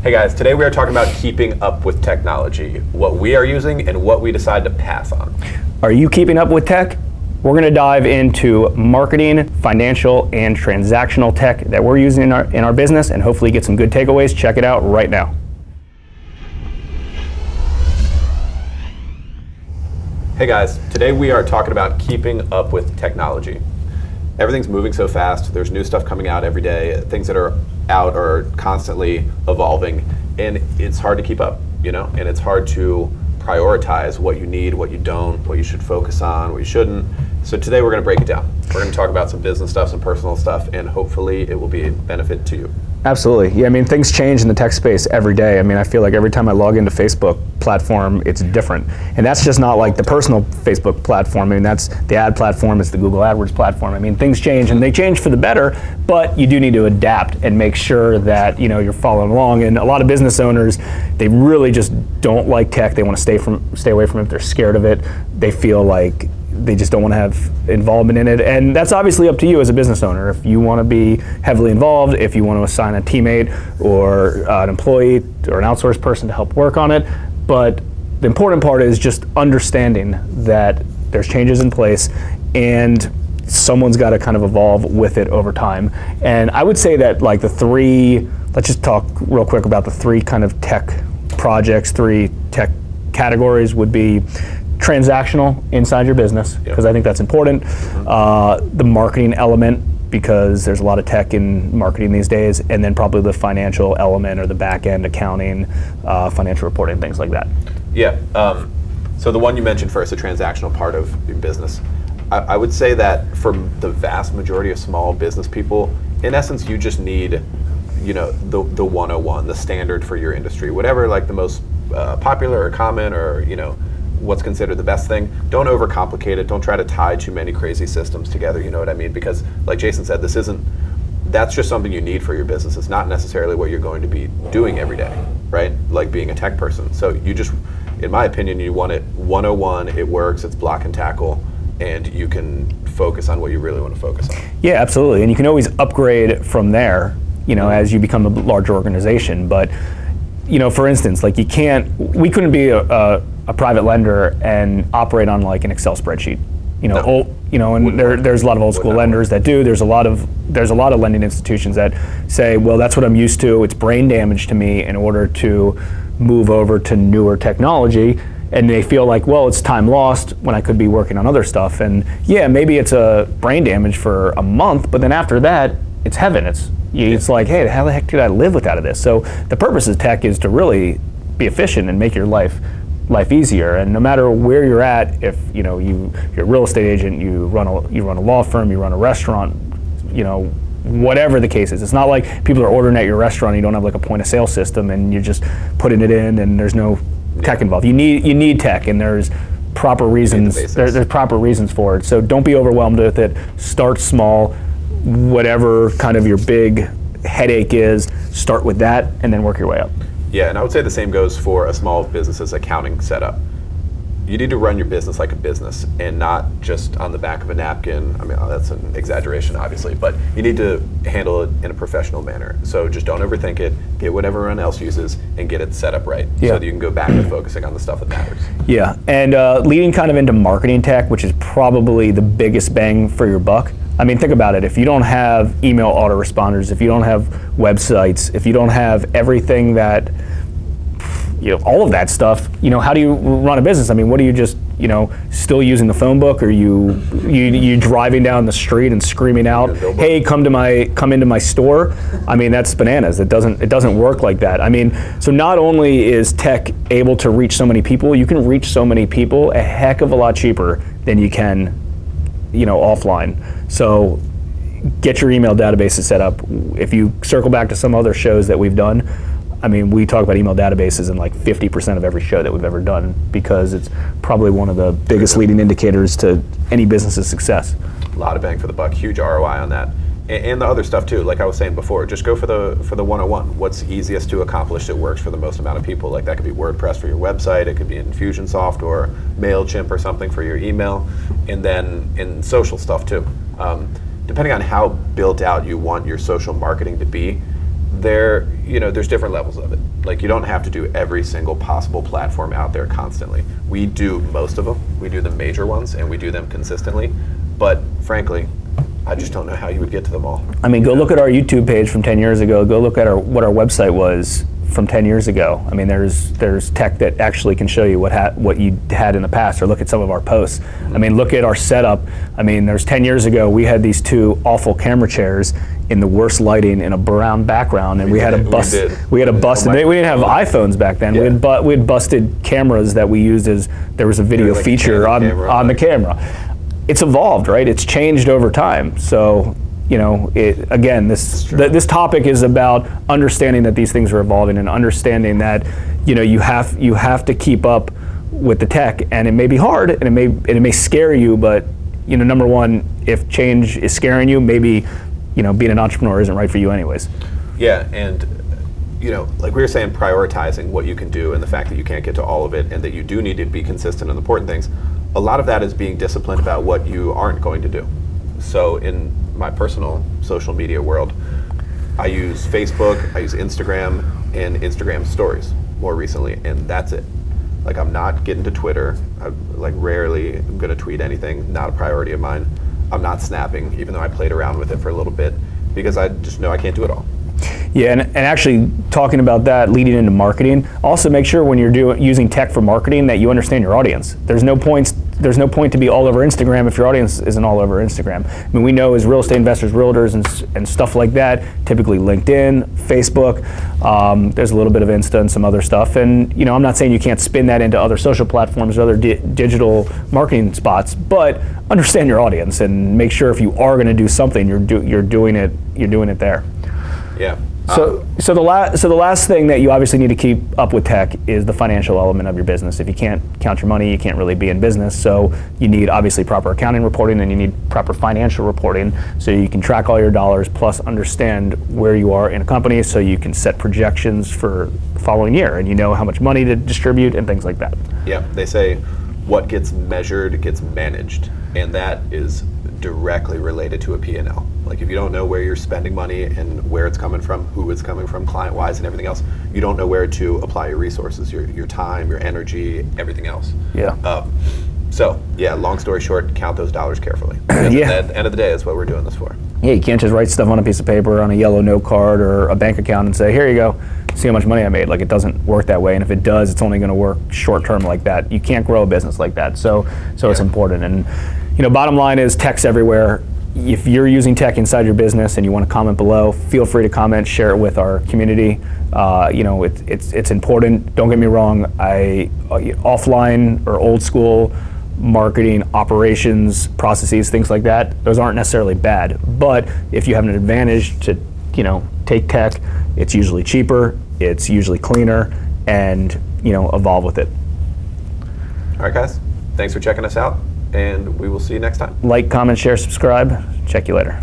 Hey guys, today we are talking about keeping up with technology, what we are using and what we decide to pass on. Are you keeping up with tech? We're going to dive into marketing, financial, and transactional tech that we're using in our business and hopefully get some good takeaways. Check it out right now. Hey guys, today we are talking about keeping up with technology. Everything's moving so fast, there's new stuff coming out every day, things that are out are constantly evolving, and it's hard to keep up, and it's hard to prioritize what you need, what you don't, what you should focus on, what you shouldn't. So today we're going to break it down. We're going to talk about some business stuff, some personal stuff, and hopefully it will be a benefit to you. Absolutely. Yeah, I mean, things change in the tech space every day. I mean, I feel like every time I log into Facebook platform, it's different. And that's just not like the personal Facebook platform. I mean, that's the ad platform, it's the Google AdWords platform. I mean, things change and they change for the better, but you do need to adapt and make sure that, you're following along. And a lot of business owners, they really just don't like tech. They want to stay away from it. They're scared of it. They feel like they just don't want to have involvement in it. And that's obviously up to you as a business owner. If you want to be heavily involved, if you want to assign a teammate or an employee or an outsourced person to help work on it. But the important part is just understanding that there's changes in place and someone's got to kind of evolve with it over time. And I would say that like let's just talk real quick about the three kind of tech projects, three tech categories would be transactional inside your business, because I think that's important. The marketing element, because there's a lot of tech in marketing these days, and then probably the financial element or the back end accounting, financial reporting, things like that. Yeah, so the one you mentioned first, the transactional part of your business, I would say that for the vast majority of small business people, in essence, you just need the 101, the standard for your industry, whatever like the most popular or common or what's considered the best thing. Don't overcomplicate it. Don't try to tie too many crazy systems together, you know what I mean? Because like Jason said, that's just something you need for your business. It's not necessarily what you're going to be doing every day, right? Like being a tech person. So you just, in my opinion, you want it 101, it works, it's block and tackle, and you can focus on what you really want to focus on. Yeah, absolutely. And you can always upgrade from there, as you become a larger organization. But, for instance, like we couldn't be a private lender and operate on like an Excel spreadsheet, and there's a lot of old school lenders that do. There's a lot of lending institutions that say, well, that's what I'm used to. It's brain damage to me in order to move over to newer technology. And they feel like, well, it's time lost when I could be working on other stuff. And yeah, maybe it's a brain damage for a month, but then after that, it's heaven. It's like, hey, how the heck did I live without this? So the purpose of tech is to really be efficient and make your life easier. And no matter where you're at, if you're a real estate agent, you run a law firm, you run a restaurant, whatever the case is. It's not like people are ordering at your restaurant and you don't have like a point of sale system and you're just putting it in and there's no tech involved. You need tech, and there's proper reasons. There's proper reasons for it. So don't be overwhelmed with it. Start small. Whatever kind of your big headache is, start with that and then work your way up. Yeah, and I would say the same goes for a small business's accounting setup. You need to run your business like a business and not just on the back of a napkin. I mean, that's an exaggeration, obviously, but you need to handle it in a professional manner. So just don't overthink it, get what everyone else uses, and get it set up right so that you can go back to focusing on the stuff that matters. Yeah, and leading kind of into marketing tech, which is probably the biggest bang for your buck. I mean, think about it. If you don't have email autoresponders, if you don't have websites, if you don't have everything that, all of that stuff, how do you run a business? I mean, what are you just, still using the phone book? Or you driving down the street and screaming out, hey, come into my store? I mean, that's bananas. It doesn't work like that. I mean, so not only is tech able to reach so many people, you can reach so many people a heck of a lot cheaper than you can, offline. So get your email databases set up. If you circle back to some other shows that we've done, I mean, we talk about email databases in like 50% of every show that we've ever done, because it's probably one of the biggest leading indicators to any business's success. A lot of bang for the buck, huge ROI on that. And the other stuff too, like I was saying before, just go for the 101. What's easiest to accomplish that works for the most amount of people? Like that could be WordPress for your website, it could be Infusionsoft or MailChimp or something for your email, and then in social stuff too. Depending on how built out you want your social marketing to be, there's different levels of it. Like, you don't have to do every single possible platform out there constantly. We do most of them. We do the major ones, and we do them consistently. But frankly, I just don't know how you would get to them all. I mean, go look at our YouTube page from 10 years ago. Go look at what our website was from 10 years ago. I mean, there's tech that actually can show you what you had in the past, or look at some of our posts. I mean, look at our setup. I mean, there's 10 years ago, we had these two awful camera chairs in the worst lighting in a brown background, and we had a busted. We didn't have iPhones back then. Yeah. We had busted cameras that we used as there was a video feature on the camera. It's evolved, right? It's changed over time. So, again, this topic is about understanding that these things are evolving, and understanding that, you have to keep up with the tech, and it may be hard, and it may scare you, but number one, if change is scaring you, maybe being an entrepreneur isn't right for you anyways. Yeah, and like we were saying, prioritizing what you can do, and the fact that you can't get to all of it, and that you do need to be consistent on the important things. A lot of that is being disciplined about what you aren't going to do. So in my personal social media world, I use Facebook, I use Instagram, and Instagram stories more recently, and that's it. Like, I'm not getting to Twitter. I rarely am going to tweet anything, not a priority of mine. I'm not snapping, even though I played around with it for a little bit, because I just know I can't do it all. Yeah, and actually talking about that leading into marketing, also make sure when you're using tech for marketing that you understand your audience. There's no point to be all over Instagram if your audience isn't all over Instagram. I mean, we know as real estate investors, realtors, and stuff like that, typically LinkedIn, Facebook, there's a little bit of Insta and some other stuff. And I'm not saying you can't spin that into other social platforms or other digital marketing spots, but understand your audience and make sure if you are going to do something, you're doing it there. Yeah. So the last thing that you obviously need to keep up with tech is the financial element of your business. If you can't count your money, you can't really be in business. So you need obviously proper accounting reporting, and you need proper financial reporting so you can track all your dollars, plus understand where you are in a company, so you can set projections for the following year, and how much money to distribute and things like that. Yeah, they say what gets measured gets managed, and that is directly related to a P&L. Like, if you don't know where you're spending money and where it's coming from, who it's coming from, client-wise and everything else, you don't know where to apply your resources, your time, your energy, everything else. Yeah. So, yeah, long story short, count those dollars carefully. At the end of the day, that's what we're doing this for. Yeah, you can't just write stuff on a piece of paper, on a yellow note card or a bank account and say, here you go, see how much money I made. Like, it doesn't work that way, and if it does, it's only going to work short-term like that. You can't grow a business like that, so it's important. And bottom line is tech's everywhere. If you're using tech inside your business and you want to comment below, feel free to comment, share it with our community. It's important. Don't get me wrong. Offline or old school marketing, operations, processes, things like that, those aren't necessarily bad. But if you have an advantage to, take tech, it's usually cheaper, it's usually cleaner, and, evolve with it. All right, guys. Thanks for checking us out, and we will see you next time. Like, comment, share, subscribe. Check you later.